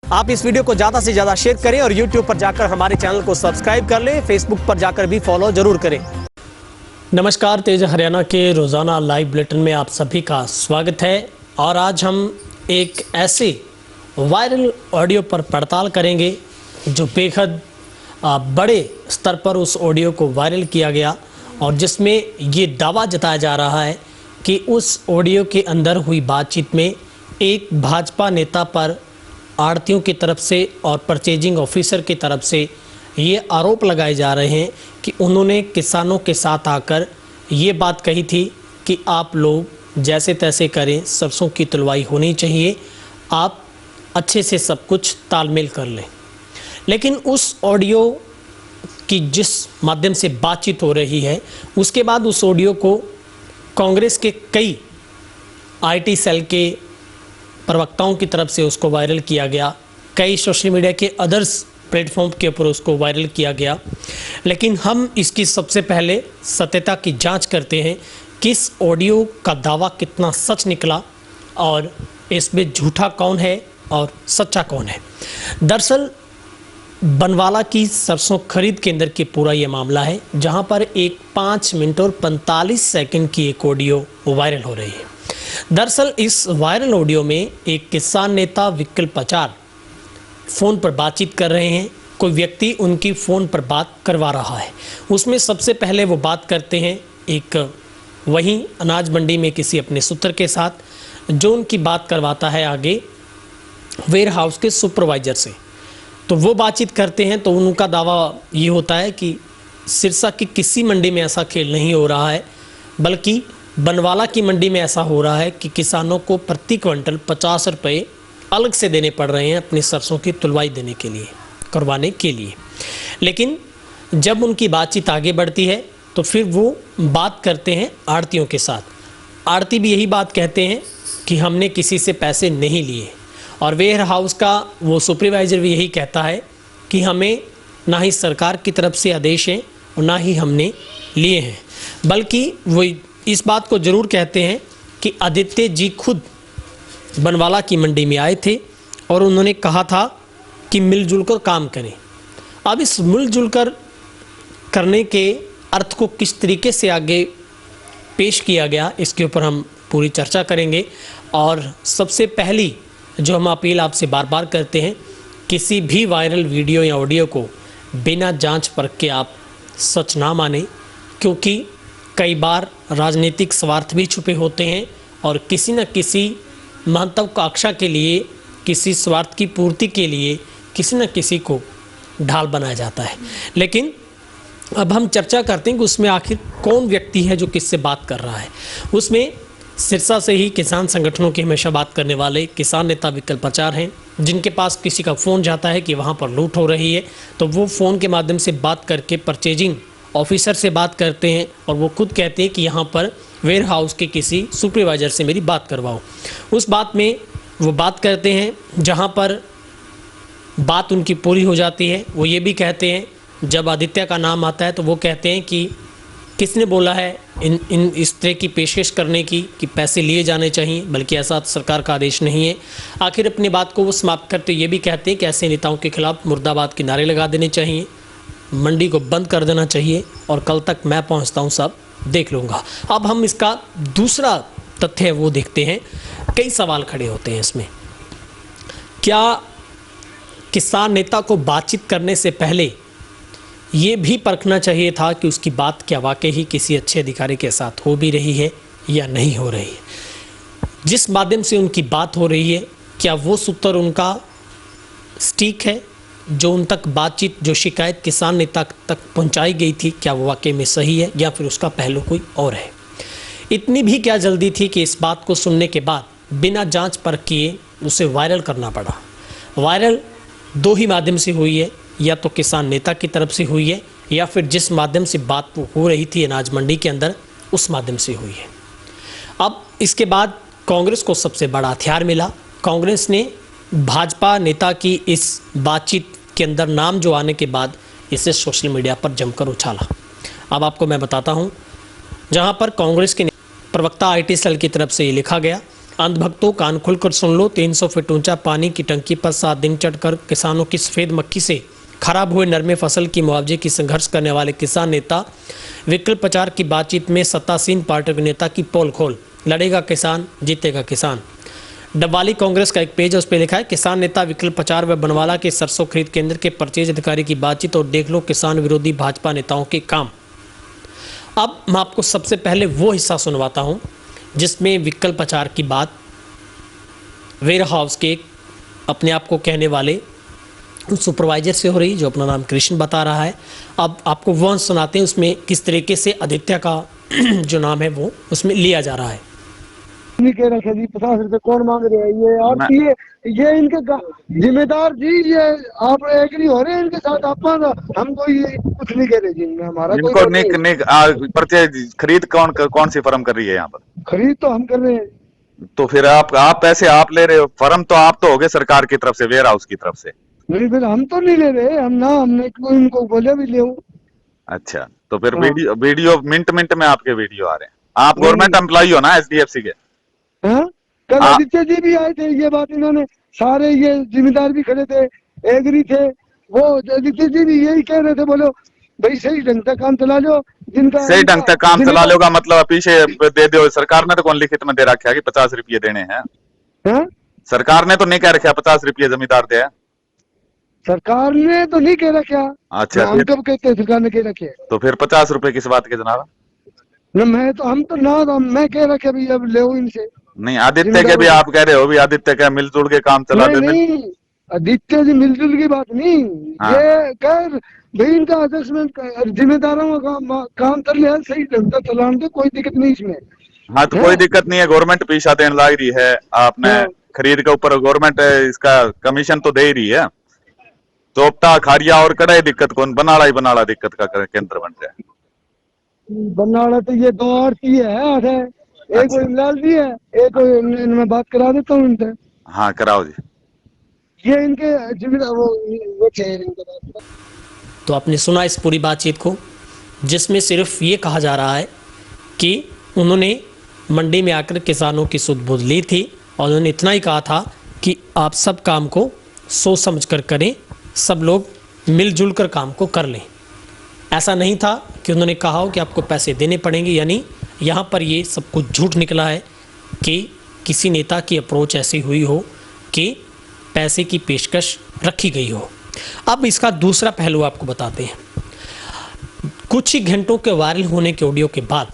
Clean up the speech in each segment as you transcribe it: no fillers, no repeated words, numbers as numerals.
आप इस वीडियो को ज़्यादा से ज़्यादा शेयर करें और YouTube पर जाकर हमारे चैनल को सब्सक्राइब कर लें, Facebook पर जाकर भी फॉलो जरूर करें। नमस्कार, तेज हरियाणा के रोज़ाना लाइव बुलेटिन में आप सभी का स्वागत है। और आज हम एक ऐसे वायरल ऑडियो पर पड़ताल करेंगे जो बेहद बड़े स्तर पर उस ऑडियो को वायरल किया गया और जिसमें ये दावा जताया जा रहा है कि उस ऑडियो के अंदर हुई बातचीत में एक भाजपा नेता पर आड़तियों की तरफ से और परचेजिंग ऑफिसर की तरफ से ये आरोप लगाए जा रहे हैं कि उन्होंने किसानों के साथ आकर ये बात कही थी कि आप लोग जैसे तैसे करें, सरसों की तुलवाई होनी चाहिए, आप अच्छे से सब कुछ तालमेल कर लें। लेकिन उस ऑडियो की जिस माध्यम से बातचीत हो रही है उसके बाद उस ऑडियो को कांग्रेस के कई आईटी सेल के प्रवक्ताओं की तरफ से उसको वायरल किया गया, कई सोशल मीडिया के अदर्स प्लेटफॉर्म के ऊपर उसको वायरल किया गया। लेकिन हम इसकी सबसे पहले सत्यता की जांच करते हैं कि इस ऑडियो का दावा कितना सच निकला और इसमें झूठा कौन है और सच्चा कौन है। दरअसल बनवाला की सरसों खरीद केंद्र के पूरा ये मामला है, जहां पर एक 5 मिनट और 45 सेकंड की एक ऑडियो वायरल हो रही है। दरअसल इस वायरल ऑडियो में एक किसान नेता विकल्प आचार फ़ोन पर बातचीत कर रहे हैं, कोई व्यक्ति उनकी फ़ोन पर बात करवा रहा है। उसमें सबसे पहले वो बात करते हैं एक वहीं अनाज मंडी में किसी अपने सूत्र के साथ, जो उनकी बात करवाता है आगे वेयर हाउस के सुपरवाइज़र से। तो वो बातचीत करते हैं तो उनका दावा ये होता है कि सिरसा की किसी मंडी में ऐसा खेल नहीं हो रहा है, बल्कि बनवाला की मंडी में ऐसा हो रहा है कि किसानों को प्रति क्विंटल 50 रुपये अलग से देने पड़ रहे हैं अपनी सरसों की तुलवाई देने के लिए, करवाने के लिए। लेकिन जब उनकी बातचीत आगे बढ़ती है तो फिर वो बात करते हैं आड़तियों के साथ। आड़ती भी यही बात कहते हैं कि हमने किसी से पैसे नहीं लिए, और वेयर हाउस का वो सुपरवाइज़र भी यही कहता है कि हमें ना ही सरकार की तरफ से आदेश हैं और ना ही हमने लिए हैं। बल्कि वो इस बात को ज़रूर कहते हैं कि आदित्य जी खुद बनवाला की मंडी में आए थे और उन्होंने कहा था कि मिलजुल कर काम करें। अब इस मिलजुल कर करने के अर्थ को किस तरीके से आगे पेश किया गया, इसके ऊपर हम पूरी चर्चा करेंगे। और सबसे पहली जो हम अपील आपसे बार बार करते हैं, किसी भी वायरल वीडियो या ऑडियो को बिना जांच परख के आप सच ना मानें, क्योंकि कई बार राजनीतिक स्वार्थ भी छुपे होते हैं और किसी न किसी महत्वाकांक्षा के लिए, किसी स्वार्थ की पूर्ति के लिए किसी न किसी को ढाल बनाया जाता है। लेकिन अब हम चर्चा करते हैं कि उसमें आखिर कौन व्यक्ति है जो किससे बात कर रहा है। उसमें सिरसा से ही किसान संगठनों की हमेशा बात करने वाले किसान नेता विकल्प आचार हैं, जिनके पास किसी का फ़ोन जाता है कि वहाँ पर लूट हो रही है, तो वो फ़ोन के माध्यम से बात करके परचेजिंग ऑफिसर से बात करते हैं और वो खुद कहते हैं कि यहाँ पर वेयर हाउस के किसी सुपरवाइज़र से मेरी बात करवाओ। उस बात में वो बात करते हैं, जहाँ पर बात उनकी पूरी हो जाती है। वो ये भी कहते हैं, जब आदित्य का नाम आता है तो वो कहते हैं कि किसने बोला है इस तरह की पेशकश करने की कि पैसे लिए जाने चाहिए, बल्कि ऐसा सरकार का आदेश नहीं है। आखिर अपनी बात को वो समाप्त करते ये भी कहते हैं कि ऐसे नेताओं के खिलाफ मुर्दाबाद के नारे लगा देने चाहिए, मंडी को बंद कर देना चाहिए और कल तक मैं पहुंचता हूं, सब देख लूँगा। अब हम इसका दूसरा तथ्य है वो देखते हैं। कई सवाल खड़े होते हैं इसमें। क्या किसान नेता को बातचीत करने से पहले ये भी परखना चाहिए था कि उसकी बात क्या वाकई ही किसी अच्छे अधिकारी के साथ हो भी रही है या नहीं हो रही है? जिस माध्यम से उनकी बात हो रही है, क्या वो सूत्र उनका स्टिक है? जो उन तक बातचीत, जो शिकायत किसान नेता तक पहुंचाई गई थी, क्या वो वाकई में सही है या फिर उसका पहलू कोई और है? इतनी भी क्या जल्दी थी कि इस बात को सुनने के बाद बिना जांच परख किए उसे वायरल करना पड़ा? वायरल दो ही माध्यम से हुई है, या तो किसान नेता की तरफ से हुई है या फिर जिस माध्यम से बात हो रही थी अनाज मंडी के अंदर, उस माध्यम से हुई है। अब इसके बाद कांग्रेस को सबसे बड़ा हथियार मिला। कांग्रेस ने भाजपा नेता की इस बातचीत के अंदर नाम जो आने के बाद इसे सोशल मीडिया पर जमकर उछाला। अब आपको मैं बताता हूं, जहां पर कांग्रेस के प्रवक्ता आईटी सेल की तरफ से ये लिखा गया अंधभक्तों कान खुलकर सुन लो, 300 फीट ऊंचा पानी की टंकी पर 7 दिन चढ़कर किसानों की सफेद मक्खी से खराब हुए नरमे फसल की मुआवजे की संघर्ष करने वाले किसान नेता विकल्प प्रचार की बातचीत में सत्तासीन पार्टी के नेता की पोल खोल, लड़ेगा किसान जीतेगा किसान। डबवाली कांग्रेस का एक पेज है, उस पर लिखा है किसान नेता विकल्प प्रचार व बनवाला के सरसों खरीद केंद्र के परचेज अधिकारी की बातचीत और देख लो किसान विरोधी भाजपा नेताओं के काम। अब मैं आपको सबसे पहले वो हिस्सा सुनवाता हूं जिसमें विकल्प प्रचार की बात वेयर हाउस के अपने आप को कहने वाले सुपरवाइजर से हो रही, जो अपना नाम कृष्ण बता रहा है। अब आपको वो सुनाते हैं उसमें किस तरीके से आदित्य का जो नाम है वो उसमें लिया जा रहा है। नहीं कह रखे जी 50 रुपए कौन मांग रहे हैं ये, और ये इनके जिम्मेदार जी, ये आप एग्री हो रहे हैं इनके साथ, आप हम कोई कुछ नहीं कह रहे जी, हमारा इनको निक परचेज खरीद कौन सी फर्म कर रही है यहाँ पर? खरीद तो हम कर रहे हैं। तो फिर आप पैसे आप ले रहे हो, फर्म तो आप तो हो गए सरकार की तरफ से, वेयर हाउस की तरफ से। नहीं फिर हम तो नहीं ले रहे, हमने इनको बोले भी ले। अच्छा, तो फिर वीडियो मिनट में आपके वीडियो आ रहे हैं। आप गवर्नमेंट एम्प्लॉई हो ना SDFC के? कल आदित्य जी भी आए थे, ये बात इन्होंने सारे ये जिम्मेदार भी खड़े थे, एग्री थे, वो आदित्य जी भी यही कह रहे थे, बोलो भाई सही ढंग से काम चला लो, जिनका सही ढंग से काम चला लो का मतलब पीछे दे दो। सरकार ने तो कौन लिखित में दे रखा है कि 50 रुपये देने हैं? सरकार ने तो नहीं कह रखा 50 रुपये जमींदार दे। सरकार ने तो नहीं कह रखा। अच्छा, हम कब कहते हैं सरकार ने कह रखे? तो फिर 50 रुपए किस बात के जनाब? मैं कह रखे भी अब ले इनसे। नहीं, आदित्य के भी आप कह रहे हो भी आदित्य का मिलजुल के काम चला देते। नहीं आदित्य जी मिलजुल की बात नहीं, ये कह भाई इनका एडजस्टमेंट जिम्मेदारों का काम कर लिया सही ढंग से चलाने दे, कोई दिक्कत नहीं इसमें। हाँ तो कोई दिक्कत नहीं है, गवर्नमेंट पीछा देने लग रही है, आपने खरीद के ऊपर गवर्नमेंट इसका कमीशन तो दे ही रही है। चोपटा खारिया और कड़ाई दिक्कत कौन? बनाड़ा दिक्कत का केंद्र बन रहा है। बनाड़ा तो ये 2 आरती है, एक वो इमलाल जी है, एक मैं बात करा देता हूँ इनसे। हाँ कराओ जी। ये इनके जिम्मेदार वो इनके। तो आपने सुना इस पूरी बातचीत को, जिसमें सिर्फ ये कहा जा रहा है कि उन्होंने मंडी में आकर किसानों की सुध बुध ली थी और उन्होंने इतना ही कहा था कि आप सब काम को सोच समझ कर करें, सब लोग मिलजुल कर काम को कर लें। ऐसा नहीं था कि उन्होंने कहा हो कि आपको पैसे देने पड़ेंगे, यानी यहाँ पर ये सब कुछ झूठ निकला है कि किसी नेता की अप्रोच ऐसी हुई हो कि पैसे की पेशकश रखी गई हो। अब इसका दूसरा पहलू आपको बताते हैं। कुछ ही घंटों के वायरल होने के ऑडियो के बाद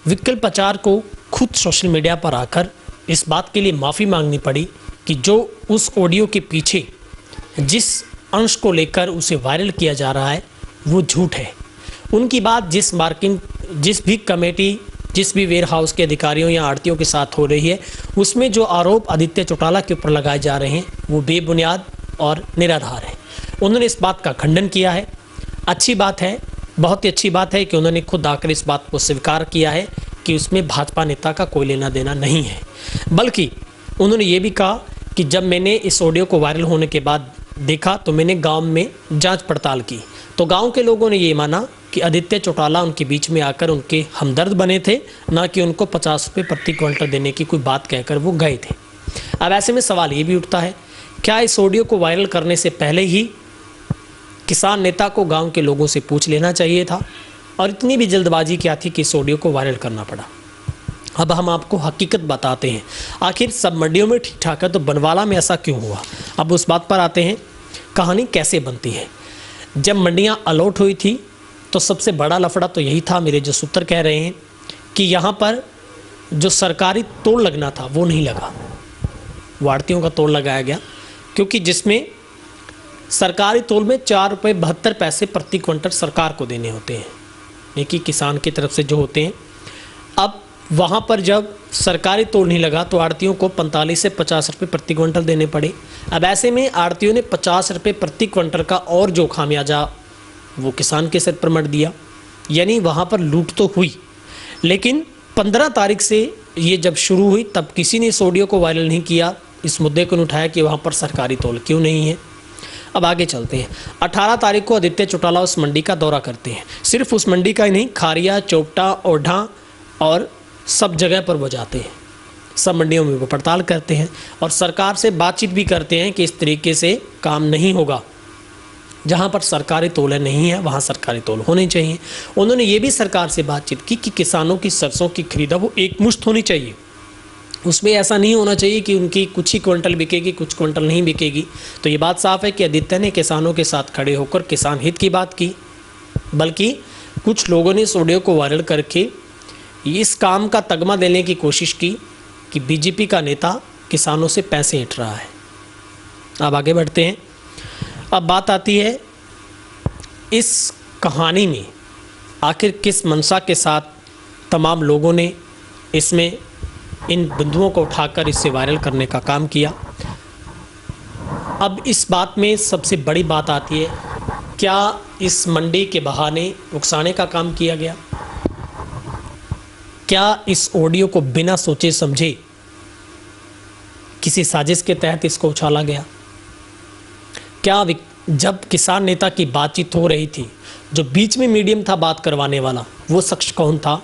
विकल्प प्रचार को खुद सोशल मीडिया पर आकर इस बात के लिए माफ़ी मांगनी पड़ी कि जो उस ऑडियो के पीछे जिस अंश को लेकर उसे वायरल किया जा रहा है वो झूठ है। उनकी बात जिस भी कमेटी, जिस भी वेयर हाउस के अधिकारियों या आड़तियों के साथ हो रही है, उसमें जो आरोप आदित्य चौटाला के ऊपर लगाए जा रहे हैं वो बेबुनियाद और निराधार है। उन्होंने इस बात का खंडन किया है। अच्छी बात है, बहुत ही अच्छी बात है कि उन्होंने खुद आकर इस बात को स्वीकार किया है कि उसमें भाजपा नेता का कोई लेना देना नहीं है। बल्कि उन्होंने ये भी कहा कि जब मैंने इस ऑडियो को वायरल होने के बाद देखा तो मैंने गांव में जांच पड़ताल की, तो गांव के लोगों ने ये माना कि आदित्य चौटाला उनके बीच में आकर उनके हमदर्द बने थे, ना कि उनको 50 रुपये प्रति क्विंटल देने की कोई बात कहकर वो गए थे। अब ऐसे में सवाल ये भी उठता है, क्या इस ऑडियो को वायरल करने से पहले ही किसान नेता को गांव के लोगों से पूछ लेना चाहिए था? और इतनी भी जल्दबाजी क्या थी कि इस ऑडियो को वायरल करना पड़ा? अब हम आपको हकीकत बताते हैं। आखिर सब मंडियों में ठीक ठाक है तो बनवाला में ऐसा क्यों हुआ? अब उस बात पर आते हैं, कहानी कैसे बनती है। जब मंडियां अलॉट हुई थी तो सबसे बड़ा लफड़ा तो यही था, मेरे जो सूत्र कह रहे हैं, कि यहाँ पर जो सरकारी तोड़ लगना था वो नहीं लगा, वाड़तियों का तोड़ लगाया गया, क्योंकि जिसमें सरकारी तोल में 4 रुपये 72 पैसे प्रति क्विंटल सरकार को देने होते हैं, यानी कि किसान की तरफ से जो होते हैं। अब वहाँ पर जब सरकारी तोल नहीं लगा तो आड़तियों को 45 से 50 रुपये प्रति क्विंटल देने पड़े। अब ऐसे में आड़तियों ने 50 रुपये प्रति क्विंटल का और जो खामियाजा वो किसान के सिर पर मर दिया, यानी वहाँ पर लूट तो हुई। लेकिन 15 तारीख से ये जब शुरू हुई तब किसी ने इस ऑडियो को वायरल नहीं किया, इस मुद्दे को नहीं उठाया कि वहाँ पर सरकारी तोल क्यों नहीं है। अब आगे चलते हैं। 18 तारीख को आदित्य चौटाला उस मंडी का दौरा करते हैं। सिर्फ उस मंडी का ही नहीं, खारिया, चोपटा, ओढ़ा और सब जगह पर वो जाते हैं। सब मंडियों में वो पड़ताल करते हैं और सरकार से बातचीत भी करते हैं कि इस तरीके से काम नहीं होगा। जहाँ पर सरकारी तोल नहीं है वहाँ सरकारी तोल होने चाहिए। उन्होंने ये भी सरकार से बातचीत की कि किसानों की सरसों की खरीदा वो एकमुश्त होनी चाहिए, उसमें ऐसा नहीं होना चाहिए कि उनकी कुछ ही क्विंटल बिकेगी कुछ क्विंटल नहीं बिकेगी। तो ये बात साफ है कि आदित्य ने किसानों के साथ खड़े होकर किसान हित की बात की, बल्कि कुछ लोगों ने इस ऑडियो को वायरल करके इस काम का तगमा देने की कोशिश की कि बीजेपी का नेता किसानों से पैसे ऐंठ रहा है। अब आगे बढ़ते हैं। अब बात आती है इस कहानी में आखिर किस मंशा के साथ तमाम लोगों ने इसमें इन बिंदुओं को उठाकर इसे वायरल करने का काम किया। अब इस बात में सबसे बड़ी बात आती है, क्या इस मंडी के बहाने उकसाने का काम किया गया? क्या इस ऑडियो को बिना सोचे समझे किसी साजिश के तहत इसको उछाला गया? क्या जब किसान नेता की बातचीत हो रही थी, जो बीच में मीडियम था बात करवाने वाला, वो शख्स कौन था?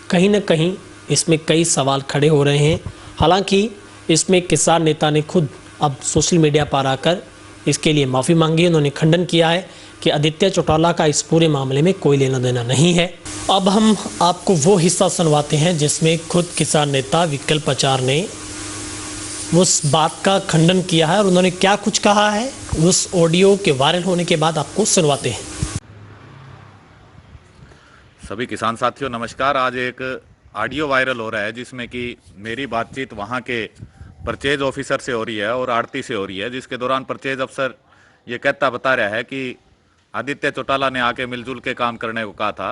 कहीं ना कहीं इसमें कई सवाल खड़े हो रहे हैं। हालांकि इसमें किसान नेता ने खुद अब सोशल मीडिया पर आकर इसके लिए माफ़ी मांगी। उन्होंने खंडन किया है कि आदित्य चौटाला का इस पूरे मामले में कोई लेना देना नहीं है। अब हम आपको वो हिस्सा सुनवाते हैं जिसमें खुद किसान नेता विकल्प आचार्य ने उस बात का खंडन किया है और उन्होंने क्या कुछ कहा है उस ऑडियो के वायरल होने के बाद आपको सुनवाते हैं। सभी किसान साथियों नमस्कार। आज एक ऑडियो वायरल हो रहा है जिसमें कि मेरी बातचीत वहाँ के परचेज ऑफिसर से हो रही है और आड़ती से हो रही है, जिसके दौरान परचेज अफसर ये बता रहा है कि आदित्य चौटाला ने आके मिलजुल के काम करने को कहा था।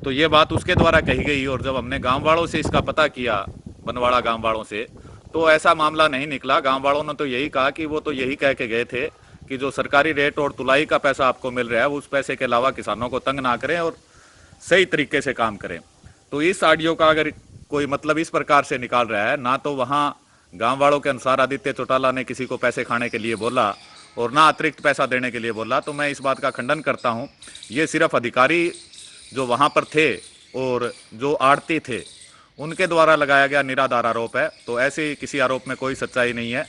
तो ये बात उसके द्वारा कही गई और जब हमने गांव वालों से इसका पता किया, बनवाड़ा गांव वालों से, तो ऐसा मामला नहीं निकला। गांव वालों ने तो यही कहा कि वो तो यही कह के गए थे कि जो सरकारी रेट और तुलाई का पैसा आपको मिल रहा है उस पैसे के अलावा किसानों को तंग ना करें और सही तरीके से काम करें। तो इस ऑडियो का अगर कोई मतलब इस प्रकार से निकाल रहा है, ना तो वहाँ गांव वालों के अनुसार आदित्य चौटाला ने किसी को पैसे खाने के लिए बोला और ना अतिरिक्त पैसा देने के लिए बोला, तो मैं इस बात का खंडन करता हूँ। ये सिर्फ अधिकारी जो वहाँ पर थे और जो आड़ती थे उनके द्वारा लगाया गया निराधार आरोप है। तो ऐसे किसी आरोप में कोई सच्चाई नहीं है।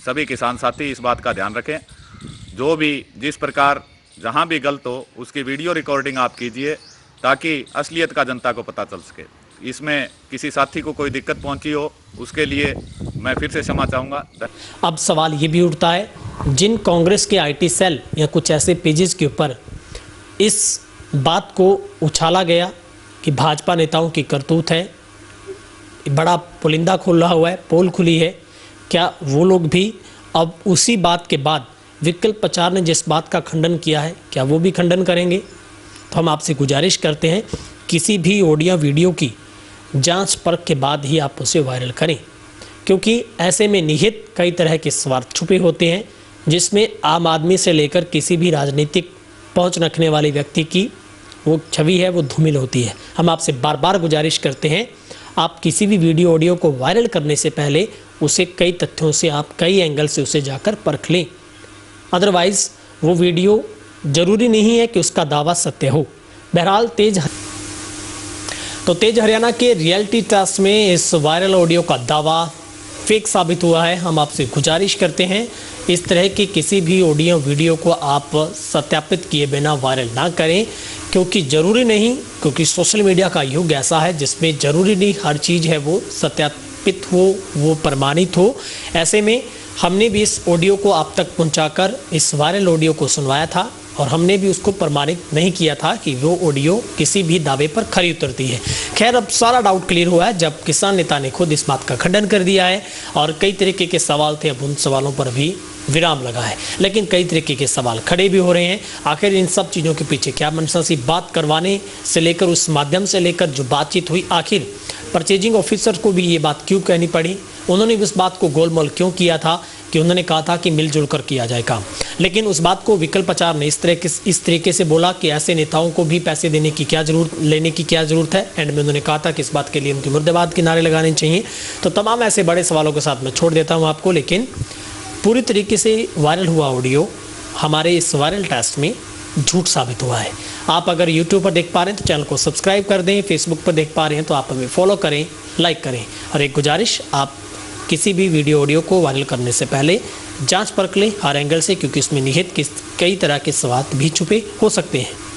सभी किसान साथी इस बात का ध्यान रखें। जो भी जिस प्रकार जहाँ भी गलत हो उसकी वीडियो रिकॉर्डिंग आप कीजिए ताकि असलियत का जनता को पता चल सके। इसमें किसी साथी को कोई दिक्कत पहुंची हो उसके लिए मैं फिर से क्षमा चाहूँगा। अब सवाल ये भी उठता है, जिन कांग्रेस के आईटी सेल या कुछ ऐसे पेजेस के ऊपर इस बात को उछाला गया कि भाजपा नेताओं की करतूत है, बड़ा पुलिंदा खुला हुआ है, पोल खुली है, क्या वो लोग भी अब उसी बात के बाद विकल्प आचार्य ने जिस बात का खंडन किया है क्या वो भी खंडन करेंगे? तो हम आपसे गुजारिश करते हैं किसी भी ऑडियो वीडियो की जांच परख के बाद ही आप उसे वायरल करें, क्योंकि ऐसे में निहित कई तरह के स्वार्थ छुपे होते हैं जिसमें आम आदमी से लेकर किसी भी राजनीतिक पहुंच रखने वाले व्यक्ति की वो छवि है वो धूमिल होती है। हम आपसे बार बार गुजारिश करते हैं आप किसी भी वीडियो ऑडियो को वायरल करने से पहले उसे कई तथ्यों से आप कई एंगल से उसे जाकर परख लें। अदरवाइज़ वो वीडियो ज़रूरी नहीं है कि उसका दावा सत्य हो। बहरहाल तेज हरियाणा के रियलिटी टेस्ट में इस वायरल ऑडियो का दावा फेक साबित हुआ है। हम आपसे गुजारिश करते हैं इस तरह की किसी भी ऑडियो वीडियो को आप सत्यापित किए बिना वायरल ना करें, क्योंकि ज़रूरी नहीं, क्योंकि सोशल मीडिया का युग ऐसा है जिसमें ज़रूरी नहीं हर चीज़ है वो सत्यापित हो, वो प्रमाणित हो। ऐसे में हमने भी इस ऑडियो को आप तक पहुंचाकर इस वायरल ऑडियो को सुनवाया था और हमने भी उसको प्रमाणित नहीं किया था कि वो ऑडियो किसी भी दावे पर खरी उतरती है। खैर, अब सारा डाउट क्लियर हुआ है जब किसान नेता ने खुद इस बात का खंडन कर दिया है और कई तरीके के सवाल थे, अब उन सवालों पर भी विराम लगा है, लेकिन कई तरीके के सवाल खड़े भी हो रहे हैं। आखिर इन सब चीज़ों के पीछे क्या मंशा सी? बात करवाने से लेकर उस माध्यम से लेकर जो बातचीत हुई, आखिर परचेजिंग ऑफिसर को भी ये बात क्यों कहनी पड़ी? उन्होंने भी उस बात को गोलमोल क्यों किया था कि उन्होंने कहा था कि मिलजुल कर किया जाए काम, लेकिन उस बात को विकल्प आचार्य ने इस तरीके से बोला कि ऐसे नेताओं को भी पैसे लेने की क्या ज़रूरत है। एंड में उन्होंने कहा था कि इस बात के लिए उनके मुर्दाबाद के नारे लगाने चाहिए। तो तमाम ऐसे बड़े सवालों के साथ मैं छोड़ देता हूँ आपको, लेकिन पूरी तरीके से वायरल हुआ ऑडियो हमारे इस वायरल टेस्ट में झूठ साबित हुआ है। आप अगर यूट्यूब पर देख पा रहे हैं तो चैनल को सब्सक्राइब कर दें, फेसबुक पर देख पा रहे हैं तो आप हमें फॉलो करें, लाइक करें। और एक गुजारिश, आप किसी भी वीडियो ऑडियो को वायरल करने से पहले जांच परख लें हर एंगल से, क्योंकि इसमें निहित कई तरह के सवाल भी छुपे हो सकते हैं।